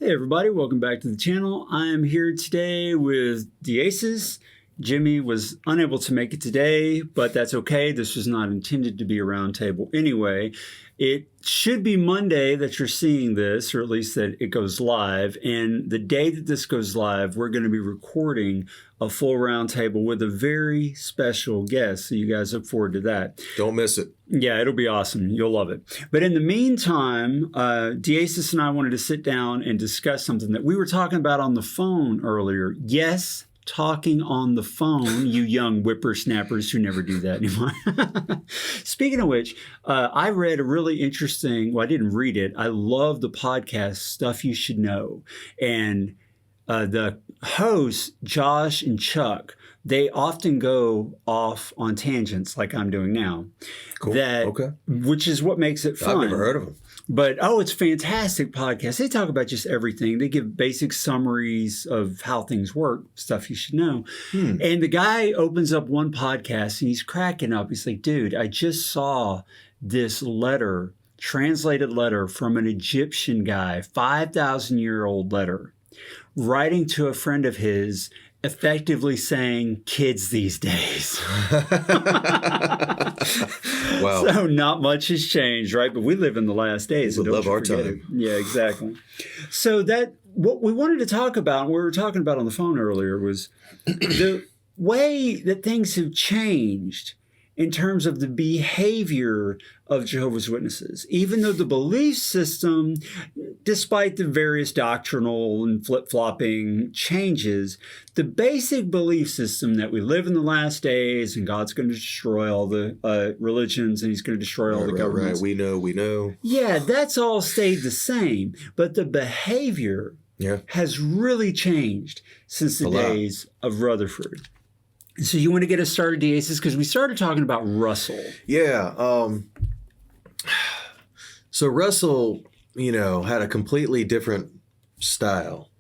Hey everybody, welcome back to the channel. I am here today with Diasiss. Jimmy was unable to make it today, but that's okay. This was not intended to be a roundtable anyway. It should be Monday that you're seeing this, or at least that it goes live. And the day that this goes live, we're going to be recording a full roundtable with a very special guest. So you guys look forward to that. Don't miss it. Yeah, it'll be awesome. You'll love it. But in the meantime, Diasiss and I wanted to sit down and discuss something that we were talking about on the phone earlier. Yes, talking on the phone, you young whippersnappers who never do that anymore. Speaking of which, I read a really interesting, well, I didn't read it. I love the podcast Stuff You Should Know. And the hosts, Josh and Chuck, they often go off on tangents like I'm doing now. Cool. Okay. Which is what makes it fun. I've never heard of them. But, it's a fantastic podcast. They talk about just everything. They give basic summaries of how things work, stuff you should know. And the guy opens up one podcast and he's cracking up. He's like, dude, I just saw this letter, translated letter from an Egyptian guy, 5,000-year-old letter, writing to a friend of his, effectively saying kids these days. Wow. So not much has changed, right? But we live in the last days. We love our time. Yeah, exactly. So that what we wanted to talk about, what we were talking about on the phone earlier, was the way that things have changed in terms of the behavior of Jehovah's Witnesses. Even though the belief system, despite the various doctrinal and flip-flopping changes, the basic belief system that we live in the last days and God's going to destroy all the religions and he's going to destroy all the governments. Right. We know. Yeah, that's all stayed the same. But the behavior has really changed since the days of Rutherford. So you want to get us started, Diasiss, because we started talking about Russell. Yeah. So Russell, had a completely different style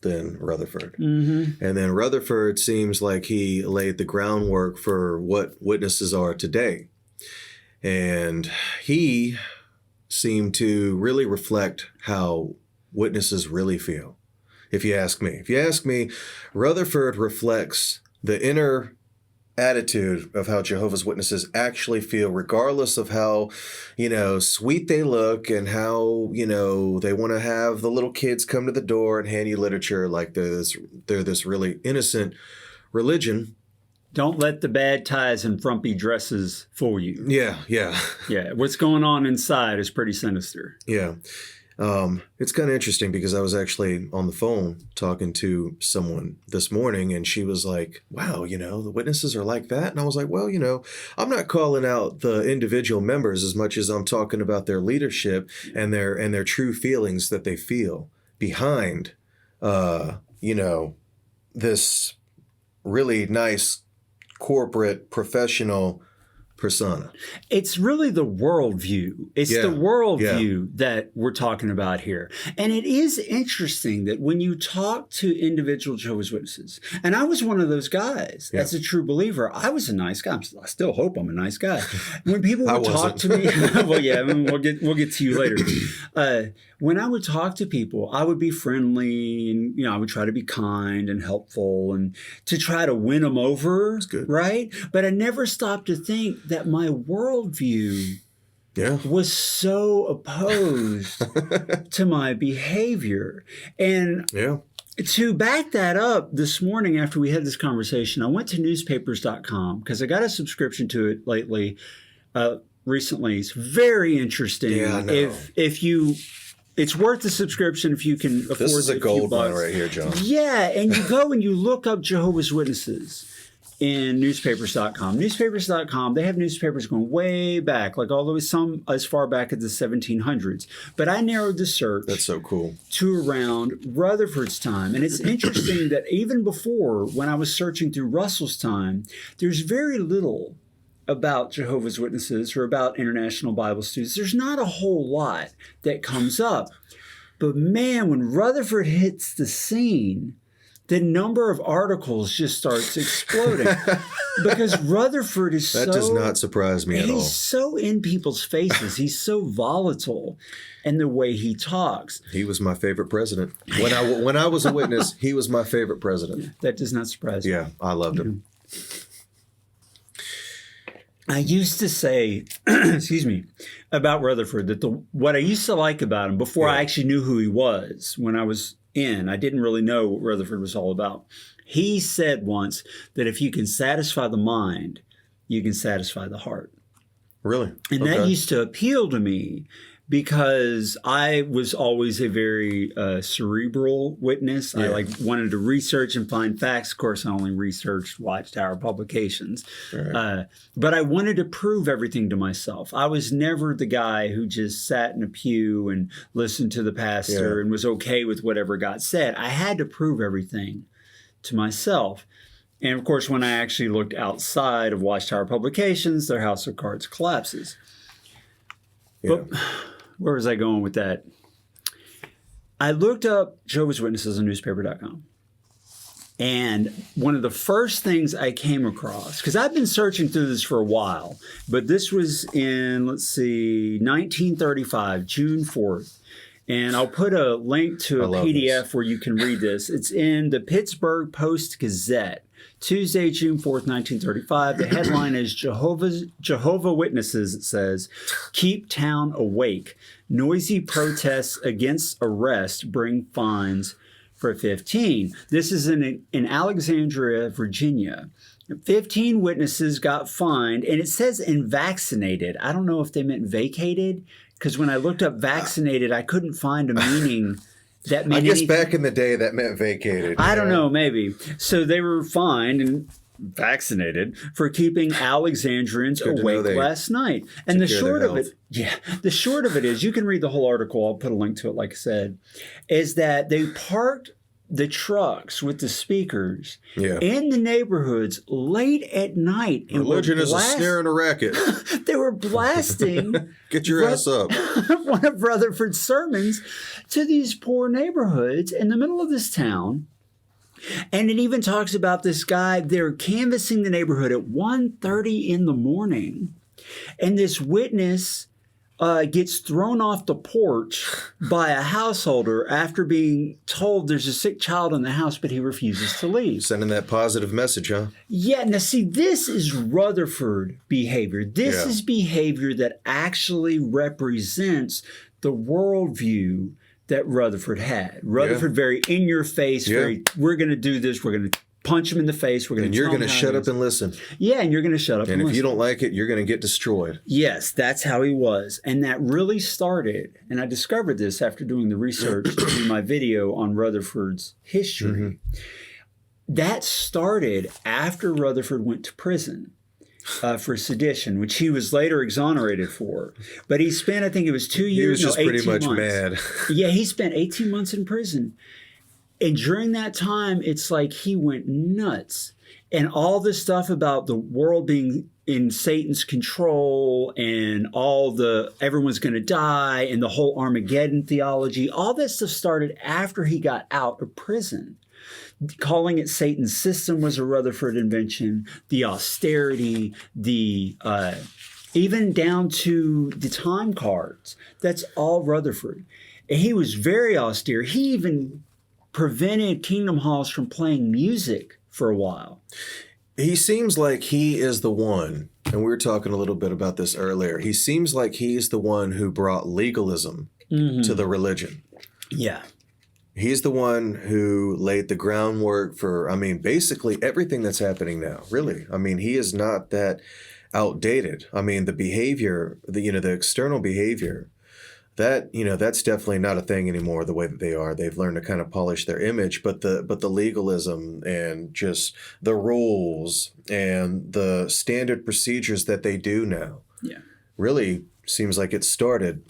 than Rutherford. And then Rutherford seems like he laid the groundwork for what witnesses are today. And he seemed to really reflect how witnesses really feel, if you ask me. If you ask me, Rutherford reflects the inner attitude of how Jehovah's Witnesses actually feel, regardless of how, sweet they look and how, they want to have the little kids come to the door and hand you literature like they're this really innocent religion. Don't let the bad ties and frumpy dresses fool you. Yeah. Yeah, what's going on inside is pretty sinister. Yeah. It's kind of interesting because I was actually on the phone talking to someone this morning and she was like, wow, the witnesses are like that. And I was like, well, I'm not calling out the individual members as much as I'm talking about their leadership and their true feelings that they feel behind, this really nice corporate professional persona. It's really the worldview. It's the worldview that we're talking about here. And it is interesting that when you talk to individual Jehovah's Witnesses, and I was one of those guys as a true believer, I was a nice guy. I still hope I'm a nice guy. When people would talk to me, well, yeah, we'll get to you later. When I would talk to people, I would be friendly and, I would try to be kind and helpful and to try to win them over. That's good. Right? But I never stopped to think that my worldview was so opposed to my behavior. And to back that up, this morning after we had this conversation, I went to newspapers.com because I got a subscription to it recently. It's very interesting. Yeah, I know. It's worth the subscription if you can afford it. This is a gold mine right here, John. Yeah, and you go and you look up Jehovah's Witnesses in newspapers.com. Newspapers.com, they have newspapers going way back, like all the way some as far back as the 1700s. But I narrowed the search. That's so cool. To around Rutherford's time. And it's interesting that even before, when I was searching through Russell's time, there's very little about Jehovah's Witnesses or about international Bible students. There's not a whole lot that comes up. But man, when Rutherford hits the scene, the number of articles just starts exploding. Because Rutherford is that does not surprise me at all. He's so in people's faces. He's so volatile in the way he talks. He was my favorite president. When I was a witness, he was my favorite president. That does not surprise me. Yeah, I loved him. I used to say, excuse me, about Rutherford that what I used to like about him before I actually knew who he was, when I was I didn't really know what Rutherford was all about. He said once that if you can satisfy the mind, you can satisfy the heart. Really? And that used to appeal to me because I was always a very cerebral witness. I wanted to research and find facts. Of course, I only researched Watchtower publications. Right. But I wanted to prove everything to myself. I was never the guy who just sat in a pew and listened to the pastor and was okay with whatever got said. I had to prove everything to myself. And of course, when I actually looked outside of Watchtower publications, their house of cards collapses. Yeah. But where was I going with that? I looked up Jehovah's Witnesses on newspaper.com. And one of the first things I came across, because I've been searching through this for a while, but this was in, 1935, June 4th. And I'll put a link to a PDF where you can read this. It's in the Pittsburgh Post-Gazette, Tuesday, June 4th, 1935. The headline is Jehovah Witnesses, it says, keep town awake. Noisy protests against arrest bring fines for 15. This is in Alexandria, Virginia. 15 witnesses got fined, and it says in vaccinated. I don't know if they meant vacated, because when I looked up vaccinated, I couldn't find a meaning that meant I guess anything. Back in the day, that meant vacated. I don't know, maybe. So they were fined and vaccinated for keeping Alexandrians awake last night. And the short of it, the short of it is, you can read the whole article. I'll put a link to it, like I said, is that they parked the trucks with the speakers in the neighborhoods late at night. And religion is a snare and a racket. They were blasting Get your ass up. one of Rutherford's sermons to these poor neighborhoods in the middle of this town. And it even talks about this guy, they're canvassing the neighborhood at 1:30 in the morning. And this witness gets thrown off the porch by a householder after being told there's a sick child in the house, but he refuses to leave. Sending that positive message, huh? Yeah. Now, see, this is Rutherford behavior. This is behavior that actually represents the worldview that Rutherford had. Rutherford, very in your face, very, we're going to do this, we're going to punch him in the face. We're going to. And you're going to shut up and listen. Yeah, and you're going to shut up and listen. And if you don't like it, you're going to get destroyed. Yes, that's how he was. And that really started, and I discovered this after doing the research to do my video on Rutherford's history. That started after Rutherford went to prison for sedition, which he was later exonerated for. But he spent, I think it was 2 years. He was just pretty much mad. Yeah, he spent 18 months in prison. And during that time, it's like he went nuts. And all this stuff about the world being in Satan's control and everyone's going to die and the whole Armageddon theology, all that stuff started after he got out of prison. Calling it Satan's system was a Rutherford invention. The austerity, even down to the time cards, that's all Rutherford. And he was very austere. He even prevented Kingdom Halls from playing music for a while. He seems like he is the one, and we were talking a little bit about this earlier, he seems like he's the one who brought legalism to the religion. Yeah. He's the one who laid the groundwork for, basically everything that's happening now, really. He is not that outdated. The behavior, the external behavior, that's definitely not a thing anymore, the way that they are. They've learned to kind of polish their image, but the legalism and just the rules and the standard procedures that they do now really seems like it started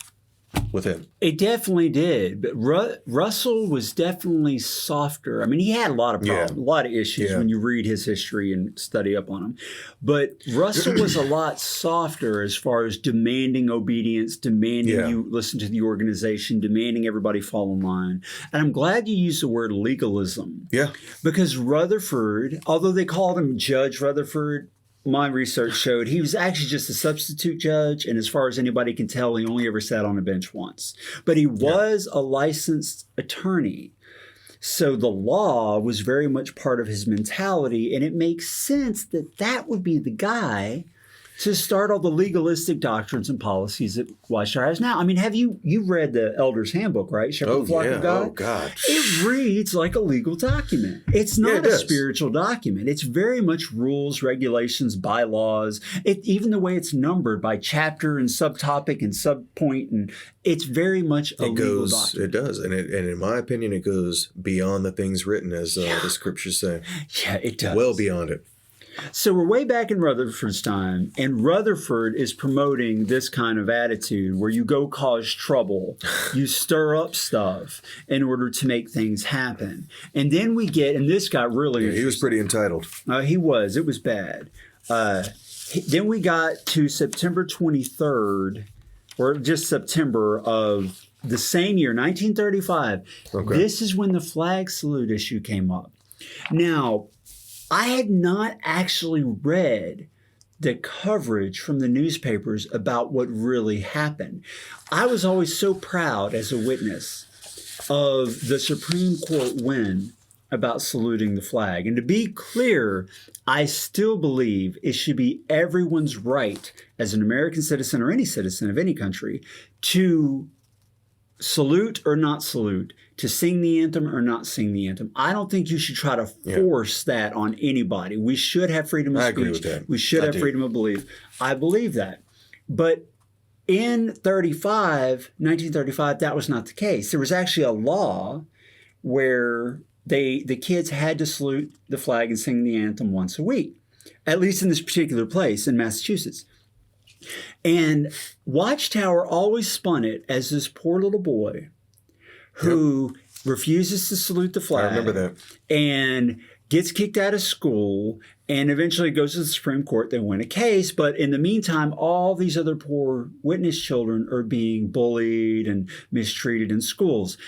with him. It definitely did. But Russell was definitely softer. He had a lot of problems, a lot of issues when you read his history and study up on him. But Russell was a lot softer as far as demanding obedience, demanding you listen to the organization, demanding everybody fall in line. And I'm glad you used the word legalism. Yeah. Because Rutherford, although they called him Judge Rutherford, my research showed he was actually just a substitute judge. And as far as anybody can tell, he only ever sat on a bench once. But he was a licensed attorney. So the law was very much part of his mentality. And it makes sense that that would be the guy to start all the legalistic doctrines and policies that Watchtower has now. I mean, you read the Elder's Handbook, right? Shepherd the Flock of God? Oh, God. It reads like a legal document. It's not a spiritual document. It's very much rules, regulations, bylaws. Even the way it's numbered by chapter and subtopic and subpoint, and it's very much a legal document. It does. And in my opinion, it goes beyond the things written, as the scriptures say. Yeah, it does. Well beyond it. So we're way back in Rutherford's time, and Rutherford is promoting this kind of attitude where you go cause trouble, you stir up stuff in order to make things happen. And then we get, and this got really he was pretty entitled. He was. It was bad. Then we got to September 23rd, or just September of the same year, 1935. Okay. This is when the flag salute issue came up. Now, I had not actually read the coverage from the newspapers about what really happened. I was always so proud as a witness of the Supreme Court win about saluting the flag. And to be clear, I still believe it should be everyone's right as an American citizen or any citizen of any country to salute or not salute, to sing the anthem or not sing the anthem. I don't think you should try to force that on anybody. We should have freedom of speech. I agree with that. We should have freedom of belief. I believe that. But in 1935, that was not the case. There was actually a law where the kids had to salute the flag and sing the anthem once a week, at least in this particular place in Massachusetts. And Watchtower always spun it as this poor little boy who refuses to salute the flag. I remember that. And gets kicked out of school and eventually goes to the Supreme Court. They win a case. But in the meantime, all these other poor witness children are being bullied and mistreated in schools.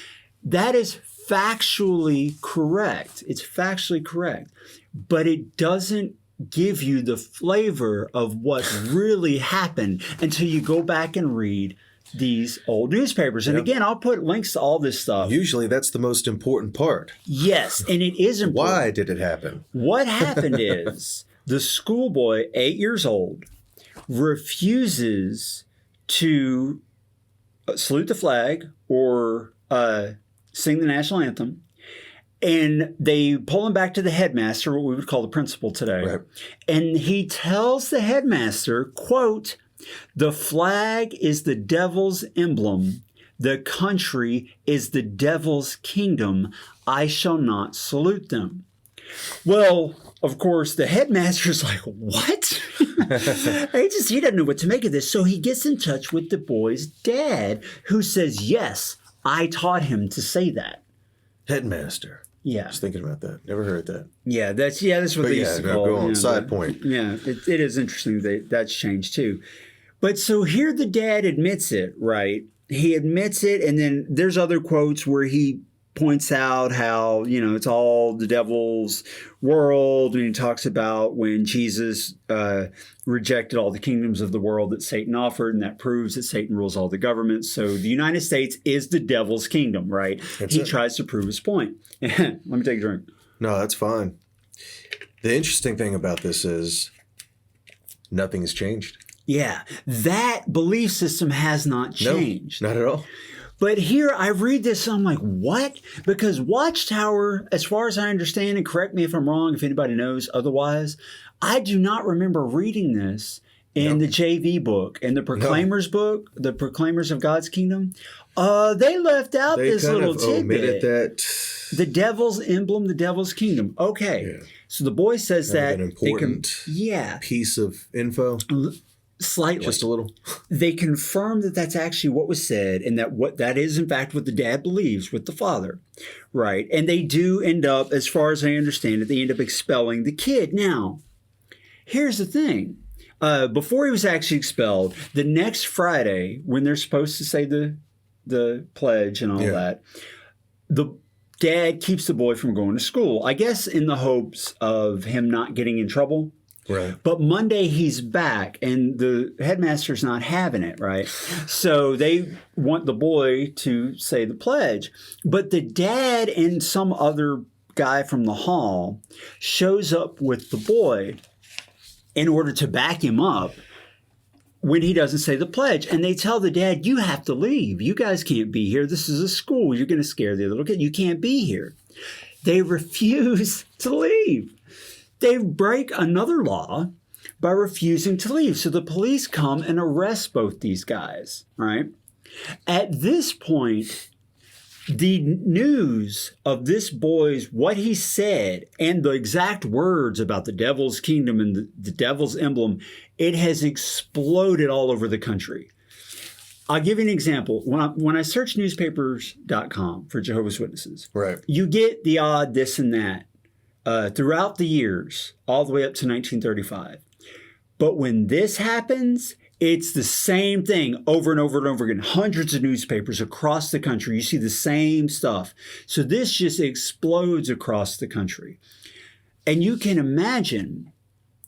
That is factually correct. It's factually correct. But it doesn't give you the flavor of what really happened until you go back and read these old newspapers. And again, I'll put links to all this stuff. Usually that's the most important part. Yes, and it is important. Why did it happen? What happened is the schoolboy, 8 years old, refuses to salute the flag or sing the national anthem. And they pull him back to the headmaster, what we would call the principal today. Right. And he tells the headmaster, quote, "The flag is the devil's emblem. The country is the devil's kingdom. I shall not salute them." Well, of course, the headmaster's like, what? He doesn't know what to make of this. So he gets in touch with the boy's dad, who says, yes, I taught him to say that. Headmaster. Yeah. I was thinking about that. Never heard that. Yeah, that's what they used to call it. Go on. Side point. Yeah, it is interesting that's changed too. But so here the dad admits it, right? He admits it, and then there's other quotes where he points out how, it's all the devil's world, and he talks about when Jesus rejected all the kingdoms of the world that Satan offered, and that proves that Satan rules all the governments. So the United States is the devil's kingdom, right? He tries to prove his point. Let me take a drink. No, that's fine. The interesting thing about this is nothing has changed. Yeah, that belief system has not changed. No, not at all. But here I read this and I'm like, what? Because Watchtower, as far as I understand, and correct me if I'm wrong, if anybody knows otherwise, I do not remember reading this in the JV book and the Proclaimers book, the Proclaimers of God's Kingdom. They left out this little tidbit. That. The Devil's Emblem, the Devil's Kingdom. Okay. Yeah. So the boy says that. An important piece of info. Slightly. Just a little. They confirm that that's actually what was said, and that is in fact what the dad believes with the father, right? And they do end up, as far as I understand it, they end up expelling the kid. Now, here's the thing. Before he was actually expelled, the next Friday, when they're supposed to say the pledge and all that, the dad keeps the boy from going to school, I guess in the hopes of him not getting in trouble. Right. But Monday he's back and the headmaster's not having it, right? So they want the boy to say the pledge. But the dad and some other guy from the hall shows up with the boy in order to back him up when he doesn't say the pledge. And they tell the dad, you have to leave. You guys can't be here. This is a school. You're going to scare the little kid. You can't be here. They refuse to leave. They break another law by refusing to leave. So the police come and arrest both these guys, right? At this point, the news of this boy's, what he said, and the exact words about the Devil's Kingdom and the Devil's Emblem, it has exploded all over the country. I'll give you an example. When I search newspapers.com for Jehovah's Witnesses, right, you get the odd this and that throughout the years, all the way up to 1935. But when this happens, it's the same thing over and over and over again. Hundreds of newspapers across the country. You see the same stuff. So this just explodes across the country. And you can imagine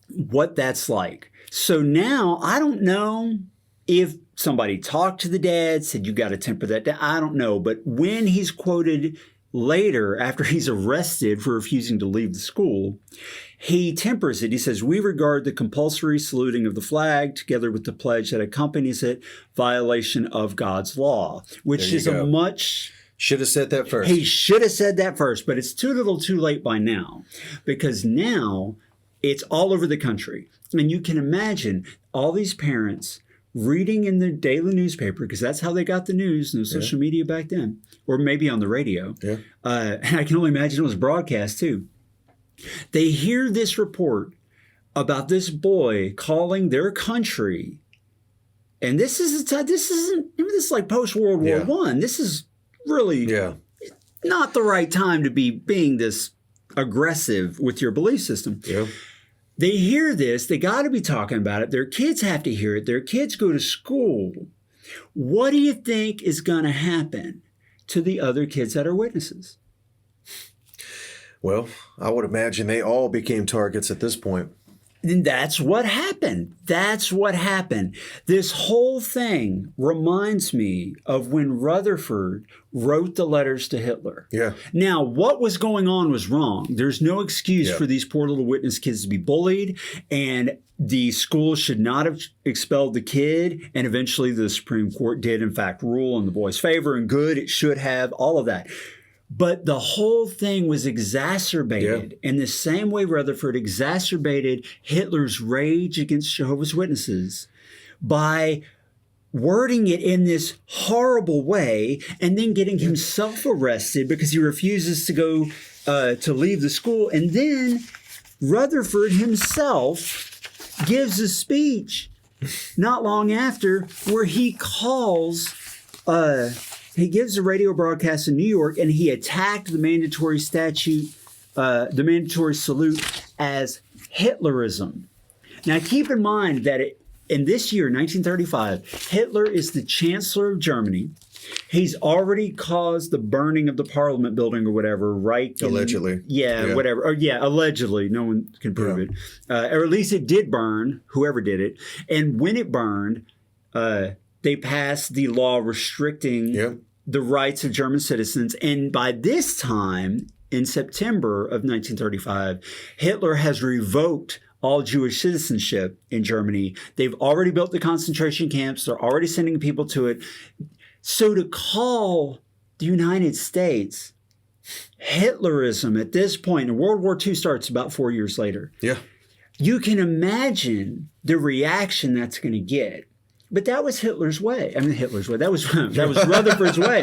what that's like. So now I don't know if somebody talked to the dad, said, you got to temper that down. I don't know. But when he's quoted later, after he's arrested for refusing to leave the school, he tempers it. He says, we regard the compulsory saluting of the flag together with the pledge that accompanies it violation of God's law, which is a much... Should have said that first. He should have said that first, but it's too little too late by now, because now it's all over the country. And you can imagine all these parents reading in the daily newspaper, because that's how they got the news, no social media back then, or maybe on the radio. Yeah. And I can only imagine it was broadcast too. They hear this report about this boy calling their country, and this is like post World War I. This is really not the right time to be being this aggressive with your belief system. Yeah. They hear this, they got to be talking about it. Their kids have to hear it. Their kids go to school. What do you think is going to happen to the other kids that are witnesses? Well, I would imagine they all became targets at this point. And that's what happened. That's what happened. This whole thing reminds me of when Rutherford wrote the letters to Hitler. Yeah. Now, what was going on was wrong. There's no excuse for these poor little witness kids to be bullied, and the school should not have expelled the kid. And eventually the Supreme Court did, in fact, rule in the boy's favor, and good, it should have, all of that. But the whole thing was exacerbated in the same way Rutherford exacerbated Hitler's rage against Jehovah's Witnesses by wording it in this horrible way and then getting himself arrested because he refuses to go to leave the school. And then Rutherford himself gives a speech not long after where he calls... he gives a radio broadcast in New York, and he attacked the mandatory statute, the mandatory salute, as Hitlerism. Now, keep in mind that in this year, 1935, Hitler is the Chancellor of Germany. He's already caused the burning of the Parliament building or whatever, right? Allegedly. Whatever. Or, allegedly. No one can prove it. Or at least it did burn, whoever did it. And when it burned, they passed the law restricting the rights of German citizens. And by this time, in September of 1935, Hitler has revoked all Jewish citizenship in Germany. They've already built the concentration camps. They're already sending people to it. So to call the United States Hitlerism at this point, and World War II starts about 4 years later. Yeah. You can imagine the reaction that's going to get. But that was Hitler's way. I mean, Hitler's way. That was Rutherford's way.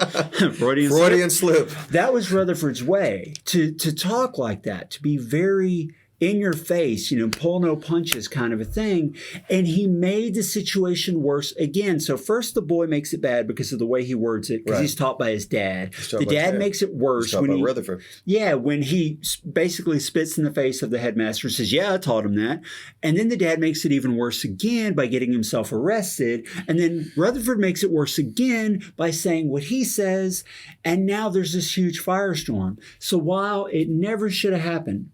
Freudian slip. That was Rutherford's way to talk like that, to be very in your face, pull no punches kind of a thing. And he made the situation worse again. So first the boy makes it bad because of the way he words it, because he's taught by his dad. The dad makes it worse when Rutherford. When he basically spits in the face of the headmaster, says, I taught him that. And then the dad makes it even worse again by getting himself arrested. And then Rutherford makes it worse again by saying what he says. And now there's this huge firestorm. So while it never should have happened,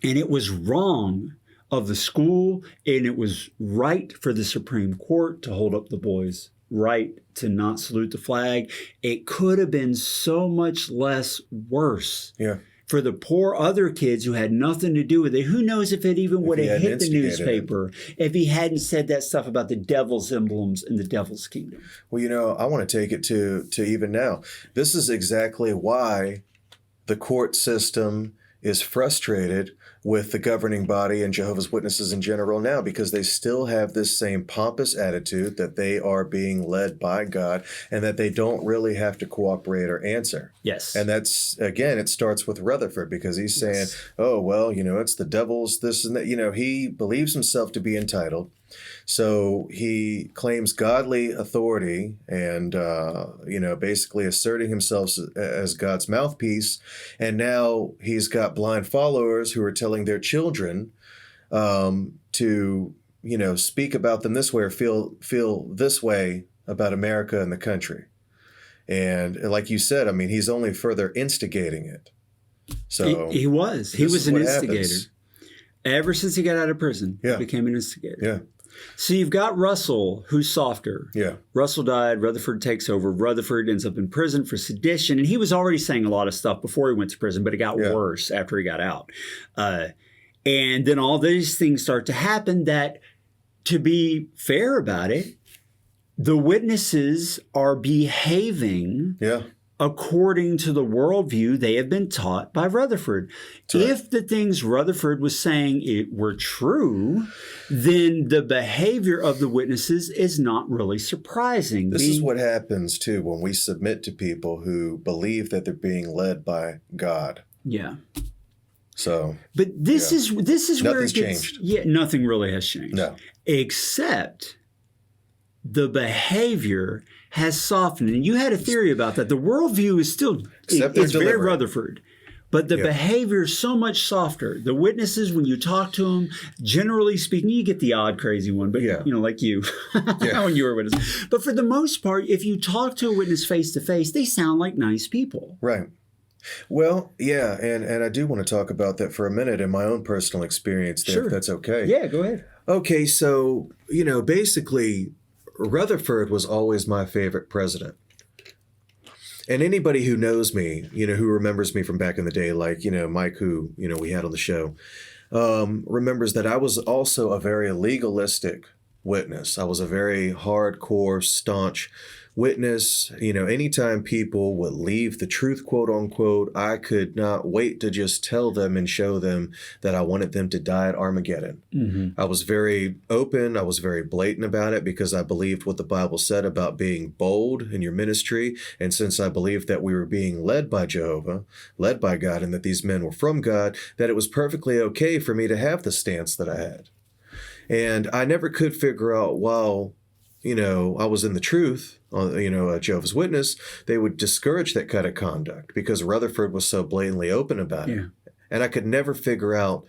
and it was wrong of the school, and it was right for the Supreme Court to hold up the boys' right to not salute the flag. It could have been so much less worse. Yeah. For the poor other kids who had nothing to do with it. Who knows if it even would have hit the newspaper if he hadn't said that stuff about the Devils Emblems and the Devil's Kingdom. Well, I want to take it to even now. This is exactly why the court system is frustrated with the governing body and Jehovah's Witnesses in general now, because they still have this same pompous attitude that they are being led by God and that they don't really have to cooperate or answer. Yes. And that's, again, it starts with Rutherford, because he's saying, oh, well, it's the devil's this and that. He believes himself to be entitled. So he claims godly authority and, basically asserting himself as God's mouthpiece. And now he's got blind followers who are telling their children to, speak about them this way or feel this way about America and the country. And like you said, he's only further instigating it. So he was an instigator. Happens. Ever since he got out of prison, he became an instigator. Yeah. So you've got Russell, who's softer. Yeah. Russell died. Rutherford takes over. Rutherford ends up in prison for sedition. And he was already saying a lot of stuff before he went to prison, but it got worse after he got out. And then all these things start to happen that, to be fair about it, the witnesses are behaving according to the worldview they have been taught by Rutherford. Right. If the things Rutherford was saying were true, then the behavior of the witnesses is not really surprising. This is what happens, too, when we submit to people who believe that they're being led by God. Yeah. So, but this is where it gets changed. Yeah, nothing really has changed. No. Except the behavior has softened. And you had a theory about that. The worldview is still, it's very Rutherford. But the behavior is so much softer. The witnesses, when you talk to them, generally speaking, you get the odd crazy one, but like you, when you were a witness. But for the most part, if you talk to a witness face to face, they sound like nice people. Right. Well, yeah, and I do want to talk about that for a minute in my own personal experience there, if that's okay. Yeah, go ahead. Okay, so, basically, Rutherford was always my favorite president. And anybody who knows me, who remembers me from back in the day, like, Mike, who, we had on the show, remembers that I was also a very legalistic witness. I was a very hardcore, staunch witness. Anytime people would leave the truth, quote unquote, I could not wait to just tell them and show them that I wanted them to die at Armageddon. Mm-hmm. I was very open. I was very blatant about it because I believed what the Bible said about being bold in your ministry. And since I believed that we were being led by Jehovah, led by God, and that these men were from God, that it was perfectly okay for me to have the stance that I had. And I never could figure out, while I was in the truth, a Jehovah's Witness, they would discourage that kind of conduct because Rutherford was so blatantly open about it. And I could never figure out,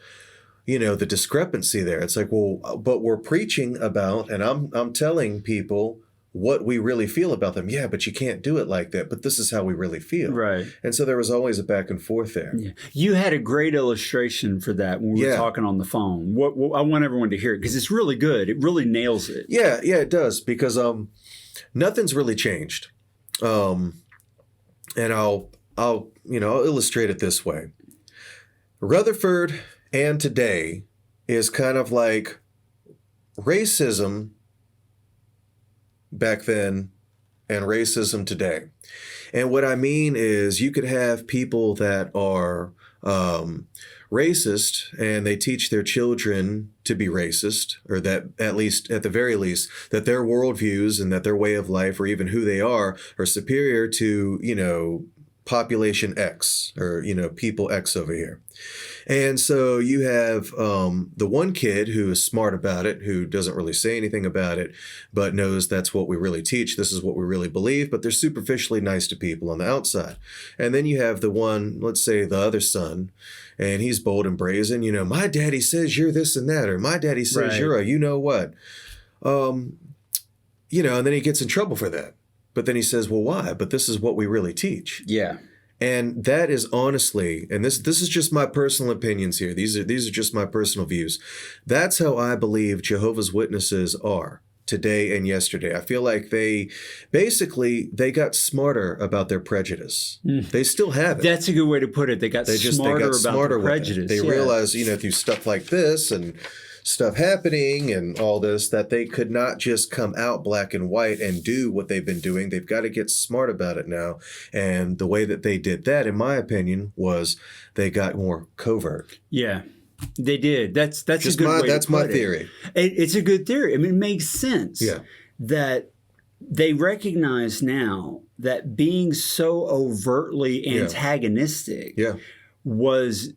the discrepancy there. It's like, well, but we're preaching about, and I'm telling people what we really feel about them. Yeah, but you can't do it like that. But this is how we really feel. Right. And so there was always a back and forth there. Yeah. You had a great illustration for that when we were talking on the phone. I want everyone to hear it because it's really good. It really nails it. Yeah, it does because nothing's really changed. And I'll illustrate it this way. Rutherford and today is kind of like racism back then and racism today. And what I mean is you could have people that are racist and they teach their children to be racist, or that at the very least, that their worldviews and that their way of life or even who they are superior to, population X or, people X over here. And so you have the one kid who is smart about it, who doesn't really say anything about it, but knows that's what we really teach. This is what we really believe, but they're superficially nice to people on the outside. And then you have the one, let's say the other son, and he's bold and brazen. My daddy says you're this and that, or my daddy says you're a you-know-what. And then he gets in trouble for that. But then he says, well, why? But this is what we really teach. Yeah. And that is honestly, and this is just my personal opinions here. These are just my personal views. That's how I believe Jehovah's Witnesses are today and yesterday. I feel like they got smarter about their prejudice. They still have it. That's a good way to put it. They got smarter about their prejudice. They realized, through stuff like this and stuff happening and all this, that they could not just come out black and white and do what they've been doing. They've got to get smart about it now. And the way that they did that, in my opinion, was they got more covert. Yeah, they did. That's just a good way to put it. That's my theory. It's a good theory. I mean, it makes sense. Yeah. That they recognize now that being so overtly antagonistic was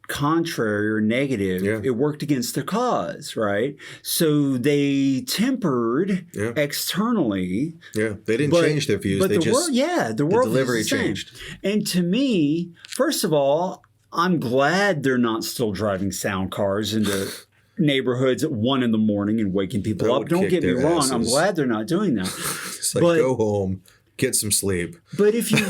contrary or negative. It worked against their cause, right? So they tempered externally. They didn't change their views. But the world delivery changed. And to me, first of all, I'm glad they're not still driving sound cars into neighborhoods at 1 a.m. and waking people up. Don't get me wrong. Asses. I'm glad they're not doing that. It's like, go home. Get some sleep. But if you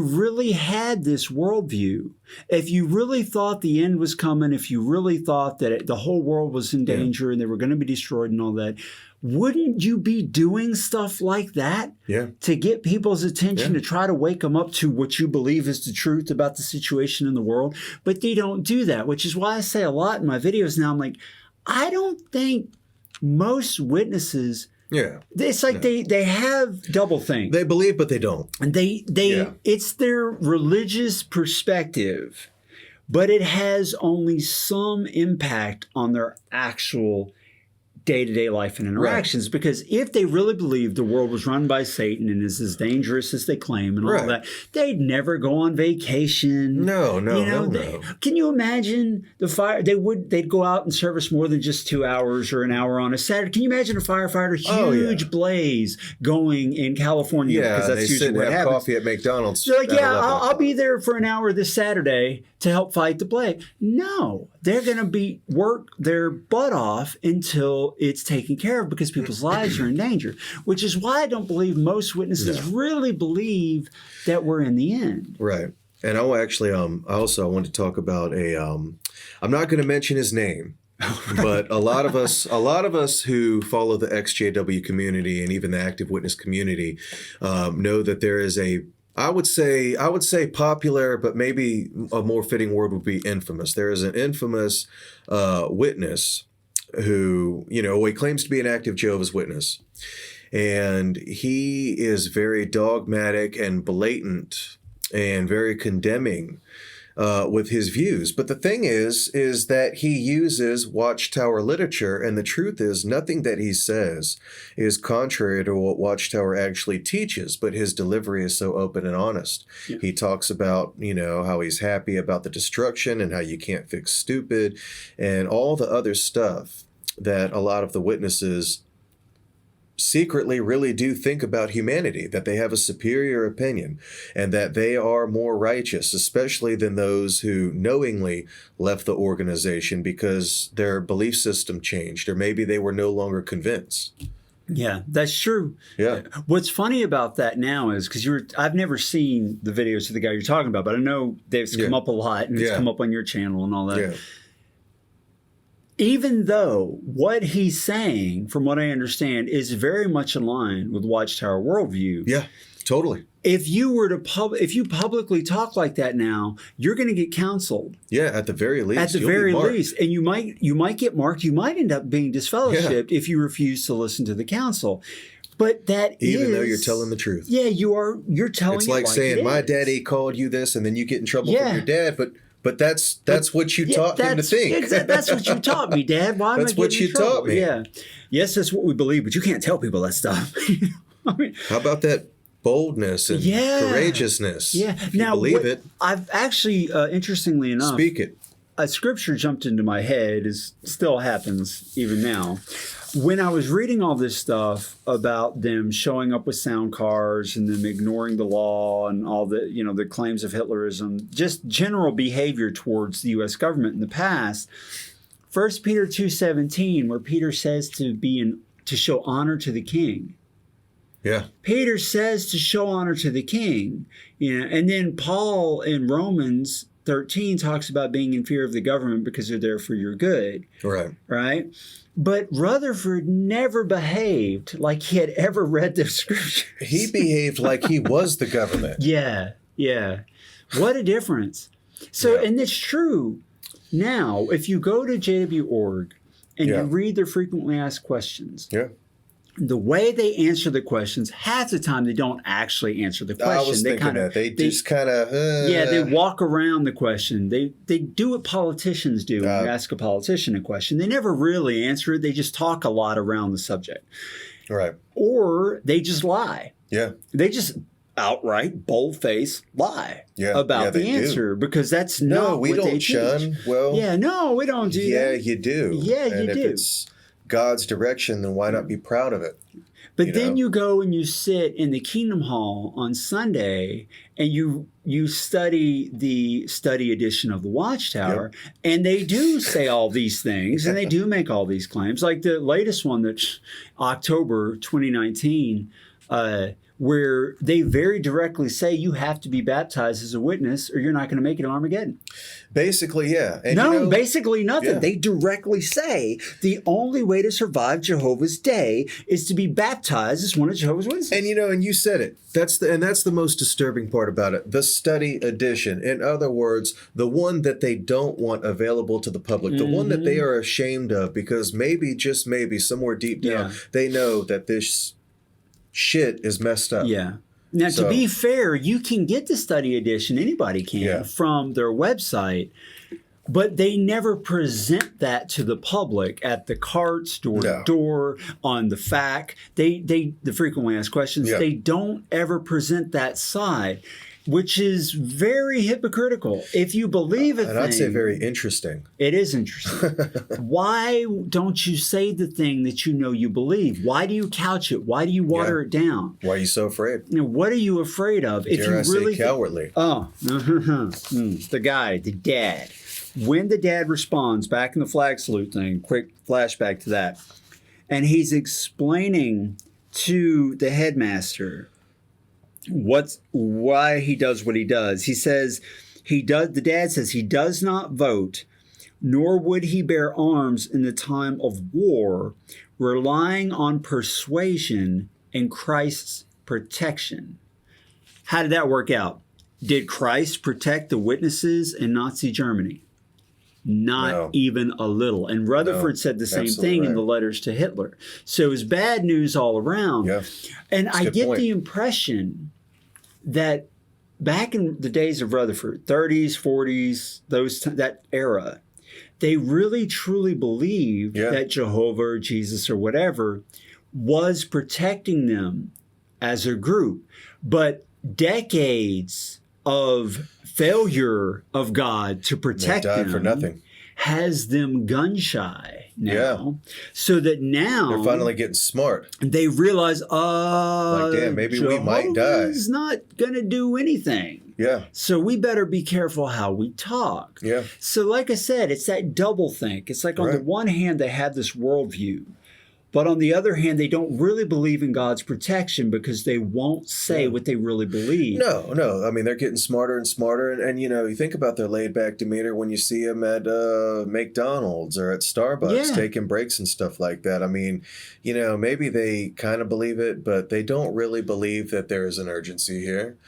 really had this worldview, if you really thought the end was coming, if you really thought that the whole world was in danger and they were going to be destroyed and all that, wouldn't you be doing stuff like that to get people's attention, to try to wake them up to what you believe is the truth about the situation in the world? But they don't do that, which is why I say a lot in my videos now. I'm like, I don't think most witnesses... It's like they have double think. They believe, but they don't. And it's their religious perspective, but it has only some impact on their actual day-to-day life and interactions. Because if they really believed the world was run by Satan and is as dangerous as they claim and all that, they'd never go on vacation. No. Can you imagine the fire? They'd go out and service more than just 2 hours or an hour on a Saturday. Can you imagine a firefighter, huge blaze going in California? Because that's usually what happens. Coffee at McDonald's. They're like, I'll be there for an hour this Saturday to help fight the blaze. No, they're going to work their butt off until it's taken care of, because people's lives are in danger, which is why I don't believe most witnesses really believe that we're in the end. Right. And I want to talk about I'm not going to mention his name, but a lot of us who follow the EXJW community and even the active witness community know that there is I would say popular, but maybe a more fitting word would be infamous. There is an infamous witness who, he claims to be an active Jehovah's Witness. And he is very dogmatic and blatant and very condemning with his views. But the thing is that he uses Watchtower literature, and the truth is nothing that he says is contrary to what Watchtower actually teaches, but his delivery is so open and honest. Yeah. He talks about, how he's happy about the destruction and how you can't fix stupid and all the other stuff that a lot of the witnesses secretly really do think about humanity, that they have a superior opinion and that they are more righteous, especially than those who knowingly left the organization because their belief system changed, or maybe they were no longer convinced. Yeah, that's true. Yeah. What's funny about that now is because I've never seen the videos of the guy you're talking about, but I know they've come up a lot and it's come up on your channel and all that. Yeah. Even though what he's saying, from what I understand, is very much in line with Watchtower worldview. Yeah, totally. If you publicly talk like that now, you're going to get counseled. Yeah, at the very least. At the very least, and you might get marked. You might end up being disfellowshipped if you refuse to listen to the counsel. But even though you're telling the truth. Yeah, you're telling. It's like saying my daddy called you this, and then you get in trouble from your dad, But that's what you taught him to think. That's what you taught me, Dad. Why am I getting in trouble? That's what you taught me. Yeah. Yes, that's what we believe, but you can't tell people that stuff. How about that boldness and courageousness? Yeah. If you believe it. I've actually, interestingly enough, speak it. A scripture jumped into my head. Still happens even now. When I was reading all this stuff about them showing up with sound cars and them ignoring the law and all the, the claims of Hitlerism, just general behavior towards the U.S. government in the past, 1 Peter 2:17, where Peter says to show honor to the king. Yeah. Peter says to show honor to the king, and then Paul in Romans 13 talks about being in fear of the government because they're there for your good. Right. Right? But Rutherford never behaved like he had ever read the scripture. He behaved like he was the government. Yeah. What a difference. So, and it's true. Now, if you go to JWORG and you read their frequently asked questions, the way they answer the questions, half the time they don't actually answer the question. I was thinking that. They just kind of... they walk around the question. They do what politicians do when you ask a politician a question. They never really answer it. They just talk a lot around the subject. Right. Or they just lie. Yeah. They just outright, bold-faced lie about the answer because that's not what they teach. No, we don't shun. Well, no, we don't do that. Yeah, you do. Yeah, you do. And if it's God's direction, then why not be proud of it? But then you go and you sit in the Kingdom Hall on Sunday and you study the study edition of the Watchtower, and they do say all these things and they do make all these claims. Like the latest one that's October 2019, where they very directly say you have to be baptized as a witness or you're not going to make it in Armageddon. Basically, yeah. And basically nothing. Yeah. They directly say the only way to survive Jehovah's Day is to be baptized as one of Jehovah's Witnesses. And and you said it. That's the most disturbing part about it. The study edition. In other words, the one that they don't want available to the public, the one that they are ashamed of because maybe, just maybe, somewhere deep down, they know that this shit is messed up. Yeah. Now, to be fair, you can get the study edition, anybody can, from their website, but they never present that to the public at the carts, door to door, on the FAQ. The frequently asked questions, they don't ever present that side, which is very hypocritical. If you believe a thing... And I'd say very interesting. It is interesting. Why don't you say the thing that you know you believe? Why do you couch it? Why do you water it down? Why are you so afraid? What are you afraid of? If you really say cowardly. The guy, the dad. When the dad responds, back in the flag salute thing, quick flashback to that, and he's explaining to the headmaster why he does what he does. He says the dad says he does not vote, nor would he bear arms in the time of war, relying on persuasion and Christ's protection. How did that work out? Did Christ protect the witnesses in Nazi Germany? Not even a little. And Rutherford said the same thing in the letters to Hitler. So it was bad news all around. Yeah. And I get the impression that back in the days of Rutherford, 30s, 40s, that era, they really truly believed that Jehovah or Jesus or whatever was protecting them as a group. But decades of failure of God to protect them for nothing has them gun shy now. So that now they're finally getting smart. They realize, like, damn, maybe we might die. He's not going to do anything. Yeah. So we better be careful how we talk. Yeah. So like I said, it's that double think. It's like on the one hand, they have this worldview. But on the other hand, they don't really believe in God's protection because they won't say what they really believe. No. I mean, they're getting smarter and smarter. And you think about their laid-back demeanor when you see them at McDonald's or at Starbucks taking breaks and stuff like that. I mean, maybe they kind of believe it, but they don't really believe that there is an urgency here.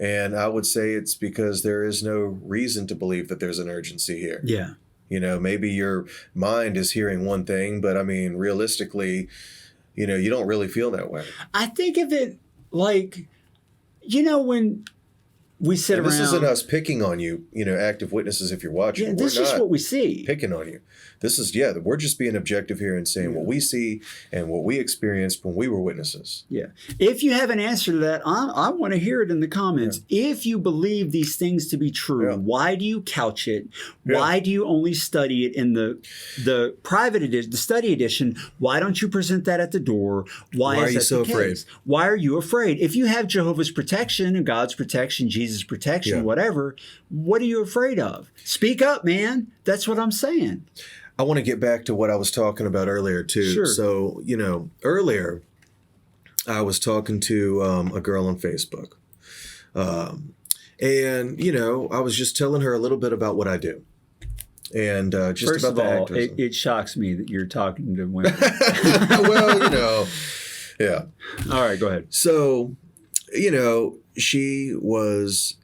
And I would say it's because there is no reason to believe that there's an urgency here. Yeah. Maybe your mind is hearing one thing, but I mean, realistically, you don't really feel that way. I think of it like, when we sit around. This isn't us picking on you, active witnesses if you're watching. Yeah, this is what we see. Picking on you. This is, we're just being objective here and saying what we see and what we experienced when we were witnesses. Yeah. If you have an answer to that, I want to hear it in the comments. Yeah. If you believe these things to be true, why do you couch it? Yeah. Why do you only study it in the private edition, the study edition? Why don't you present that at the door? Why are you so afraid? Why are you afraid? If you have Jehovah's protection and God's protection, Jesus' protection, whatever, what are you afraid of? Speak up, man. That's what I'm saying. I want to get back to what I was talking about earlier, too. Sure. So, earlier, I was talking to a girl on Facebook. And, you know, I was just telling her a little bit about what I do. And just First about of all, the activism. it shocks me that you're talking to women. Well, you know, yeah. All right, go ahead. So, you know, she was,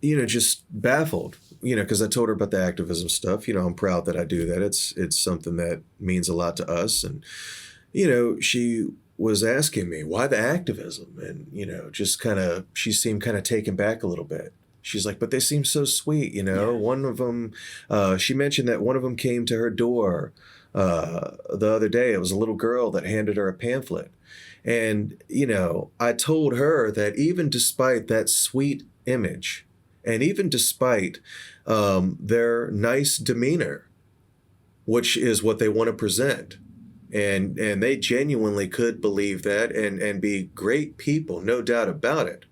you know, just baffled, you know, because I told her about the activism stuff. You know, I'm proud that I do that. It's something that means a lot to us. And, you know, she was asking me, why the activism? And, you know, just kind of, she seemed kind of taken back a little bit. She's like, but they seem so sweet, you know. Yeah. One of them, she mentioned that one of them came to her door the other day. It was a little girl that handed her a pamphlet. And, you know, I told her that even despite that sweet image, and even despite their nice demeanor, which is what they want to present, and they genuinely could believe that and be great people, no doubt about it.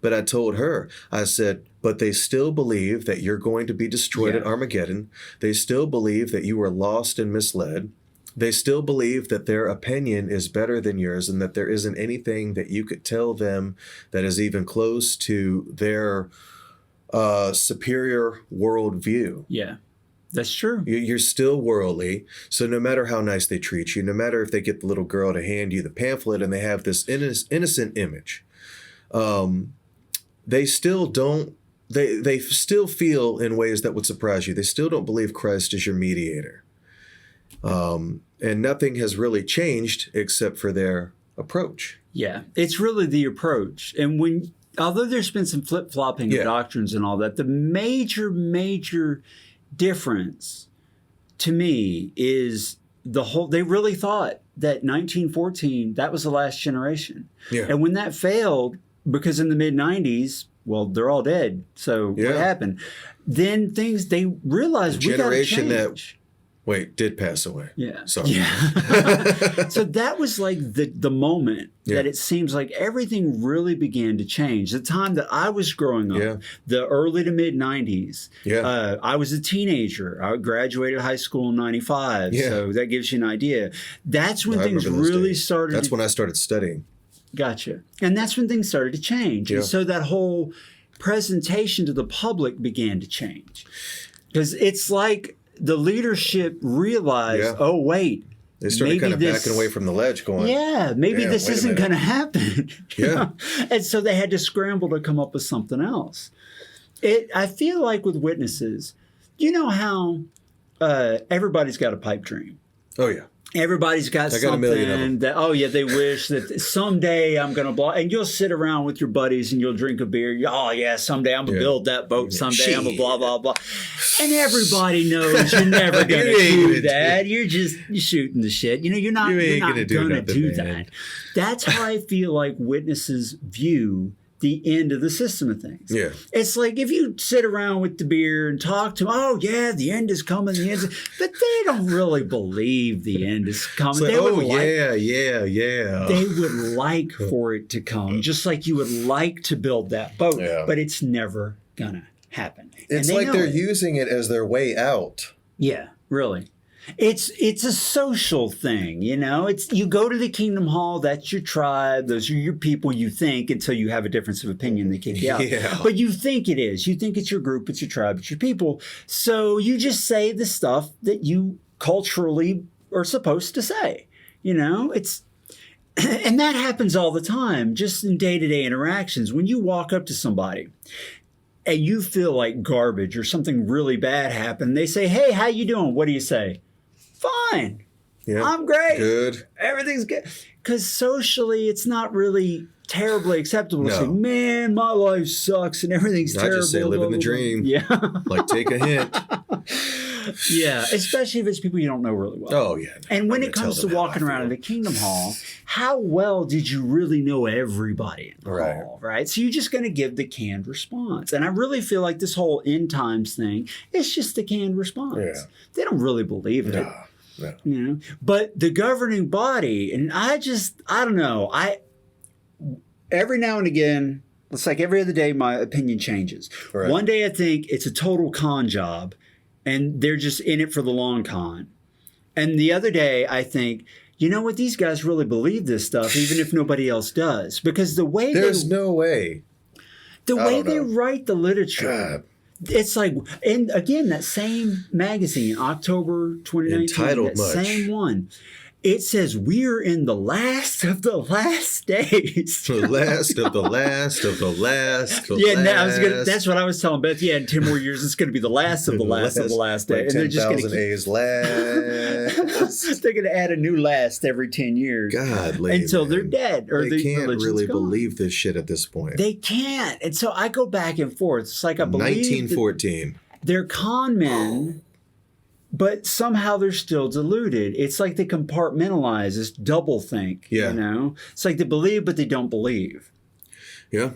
But I told her, I said, but they still believe that you're going to be destroyed at Armageddon. They still believe that you were lost and misled. They still believe that their opinion is better than yours and that there isn't anything that you could tell them that is even close to their superior worldview. Yeah, that's true. You're still worldly. So no matter how nice they treat you, no matter if they get the little girl to hand you the pamphlet and they have this innocent image, they still don't, they still feel in ways that would surprise you. They still don't believe Christ is your mediator. And nothing has really changed except for their approach. Yeah, it's really the approach. And although there's been some flip-flopping of doctrines and all that, the major difference to me is they really thought that 1914, that was the last generation. Yeah. And when that failed, because in the mid-90s, well, they're all dead. So what happened? Then they realized we got to change. Did pass away. Yeah. Sorry. Yeah. So that was like the moment that it seems like everything really began to change. The time that I was growing up, the early to mid 90s, I was a teenager. I graduated high school in 95. Yeah. So that gives you an idea. That's when things really started. That's when I started studying. Gotcha. And that's when things started to change. Yeah. And so that whole presentation to the public began to change. Because it's like the leadership realized, oh, wait. They started kind of backing away from the ledge going, maybe this isn't going to happen. Yeah. And so they had to scramble to come up with something else. I feel like with witnesses, you know how everybody's got a pipe dream. Oh, yeah. Everybody's got something that, they wish that someday I'm going to blow. And you'll sit around with your buddies and you'll drink a beer. Someday I'm going to build that boat. Someday I'm going to blah, blah, blah. And everybody knows you're never going to do that. You're shooting the shit. You know, you're not going to do that. That's how I feel like witnesses view the end of the system of things. Yeah. It's like if you sit around with the beer and talk to them, the end is coming, but they don't really believe the end is coming. Like, They would like for it to come, just like you would like to build that boat, but it's never gonna happen. It's like they're using it as their way out. Yeah, really. It's a social thing, you know. You go to the Kingdom Hall, that's your tribe, those are your people, you think, until you have a difference of opinion, they kick you out. Yeah. But you think it is. You think it's your group, it's your tribe, it's your people. So you just say the stuff that you culturally are supposed to say. You know, and that happens all the time, just in day-to-day interactions. When you walk up to somebody and you feel like garbage or something really bad happened, they say, hey, how you doing? What do you say? Fine. Yeah. I'm great. Good. Everything's good. Because socially, it's not really terribly acceptable to say, man, my life sucks and everything's terrible. I just say living the dream. Yeah. Like, take a hint. Yeah, especially if it's people you don't know really well. Oh, yeah. And when it comes to walking around in the Kingdom Hall, how well did you really know everybody in the hall, right? So you're just going to give the canned response. And I really feel like this whole end times thing is just the canned response. Yeah. They don't really believe it. No. You know? But the governing body, and I don't know. Every now and again, it's like every other day, my opinion changes. Right. One day I think it's a total con job, and they're just in it for the long con. And the other day I think, you know what? These guys really believe this stuff, even if nobody else does. Because the way there's no way. The way they write the literature, it's like, and again, that same magazine, October 2019, entitled that same one. It says we're in the last of the last days. The last of the last of the last. That's what I was telling Beth. Yeah, in 10 more years, it's going to be the last of the last of the last day. Like 10,000 A's last. They're going to add a new last every 10 years. Godly, until they're dead. Or they can't really gone. believe this shit at this point. They can't. And so I go back and forth. It's like I believe 1914. They're con men. But somehow they're still deluded. It's like they compartmentalize, this double think. Yeah. You know? It's like they believe, but they don't believe. Yeah.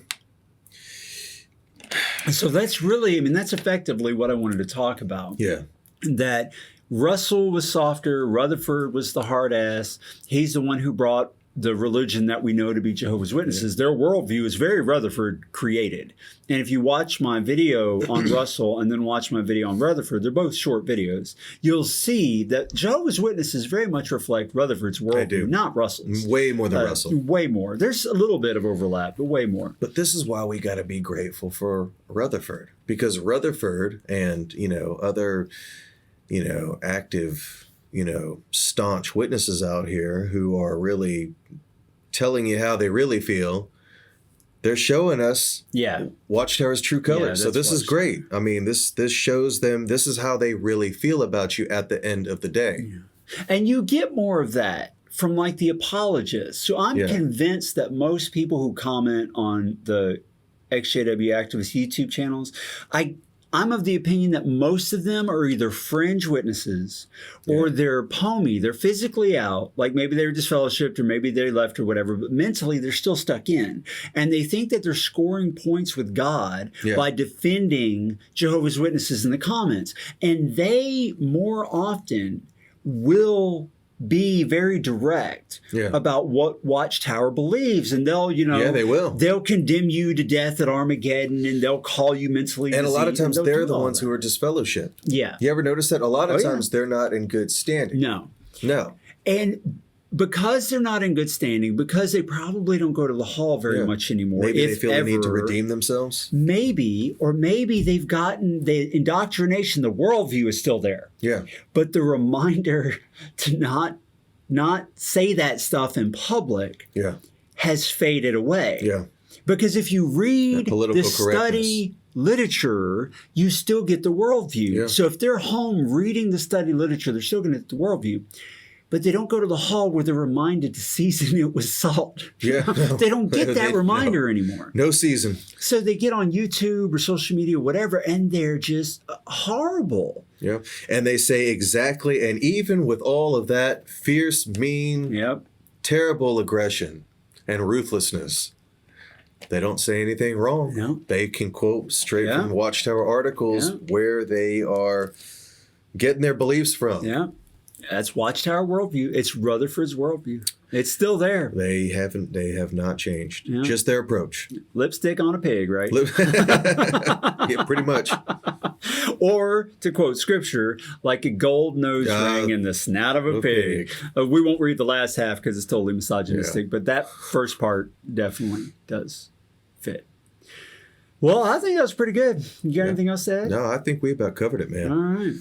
So that's really, that's effectively what I wanted to talk about. Yeah. That Russell was softer, Rutherford was the hard ass. He's the one who brought the religion that we know to be Jehovah's Witnesses. Their worldview is very Rutherford created. And if you watch my video on Russell and then watch my video on Rutherford, they're both short videos, you'll see that Jehovah's Witnesses very much reflect Rutherford's worldview, not Russell's. Way more than Russell. Way more. There's a little bit of overlap, but way more. But this is why we got to be grateful for Rutherford. Because Rutherford and, other, active, staunch witnesses out here who are really telling you how they really feel, they're showing us Watchtower's true colors. So this is great. This shows them this is how they really feel about you at the end of the day. Yeah. And you get more of that from like the apologists. So I'm convinced that most people who comment on the EXJW activist YouTube channels, I'm of the opinion that most of them are either fringe witnesses or they're pomey. They're physically out, like maybe they were disfellowshipped or maybe they left or whatever, but mentally they're still stuck in. And they think that they're scoring points with God by defending Jehovah's Witnesses in the comments. And they more often will be very direct about what Watchtower believes, and they'll, they will. They'll condemn you to death at Armageddon, and they'll call you mentally diseased. And a lot of times they're the ones who are disfellowshipped. Yeah, you ever notice that? A lot of times they're not in good standing. No, and because they're not in good standing, because they probably don't go to the hall very much anymore. Maybe they feel the need to redeem themselves. Maybe they've gotten the indoctrination, the worldview is still there. Yeah. But the reminder to not say that stuff in public has faded away. Yeah. Because if you read the study literature, you still get the worldview. Yeah. So if they're home reading the study literature, they're still going to get the worldview. But they don't go to the hall where they're reminded to season it with salt. Yeah. They don't get that reminder anymore. No season. So they get on YouTube or social media, whatever, and they're just horrible. Yeah. And they say exactly, and even with all of that fierce, mean, terrible aggression and ruthlessness, they don't say anything wrong. No. They can quote straight from Watchtower articles where they are getting their beliefs from. Yeah. That's Watchtower worldview. It's Rutherford's worldview. It's still there. They have not changed. Yeah. Just their approach. Lipstick on a pig, right? Yeah, pretty much. Or, to quote scripture, like a gold nose ring in the snout of a pig. We won't read the last half because it's totally misogynistic, but that first part definitely does fit. Well, I think that was pretty good. You got anything else to add? No, I think we about covered it, man. All right.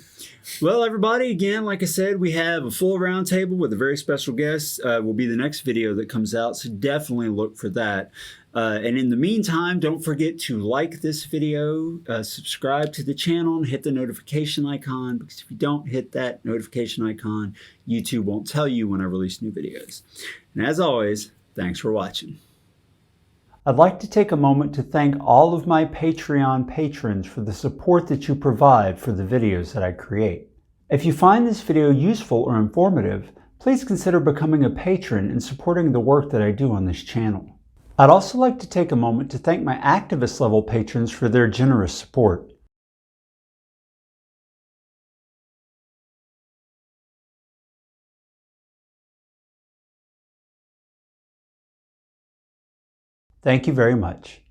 Well, everybody, again, like I said, we have a full roundtable with a very special guest. Will be the next video that comes out, so definitely look for that. And in the meantime, don't forget to like this video, subscribe to the channel, and hit the notification icon, because if you don't hit that notification icon, YouTube won't tell you when I release new videos. And as always, thanks for watching. I'd like to take a moment to thank all of my Patreon patrons for the support that you provide for the videos that I create. If you find this video useful or informative, please consider becoming a patron and supporting the work that I do on this channel. I'd also like to take a moment to thank my activist level patrons for their generous support. Thank you very much.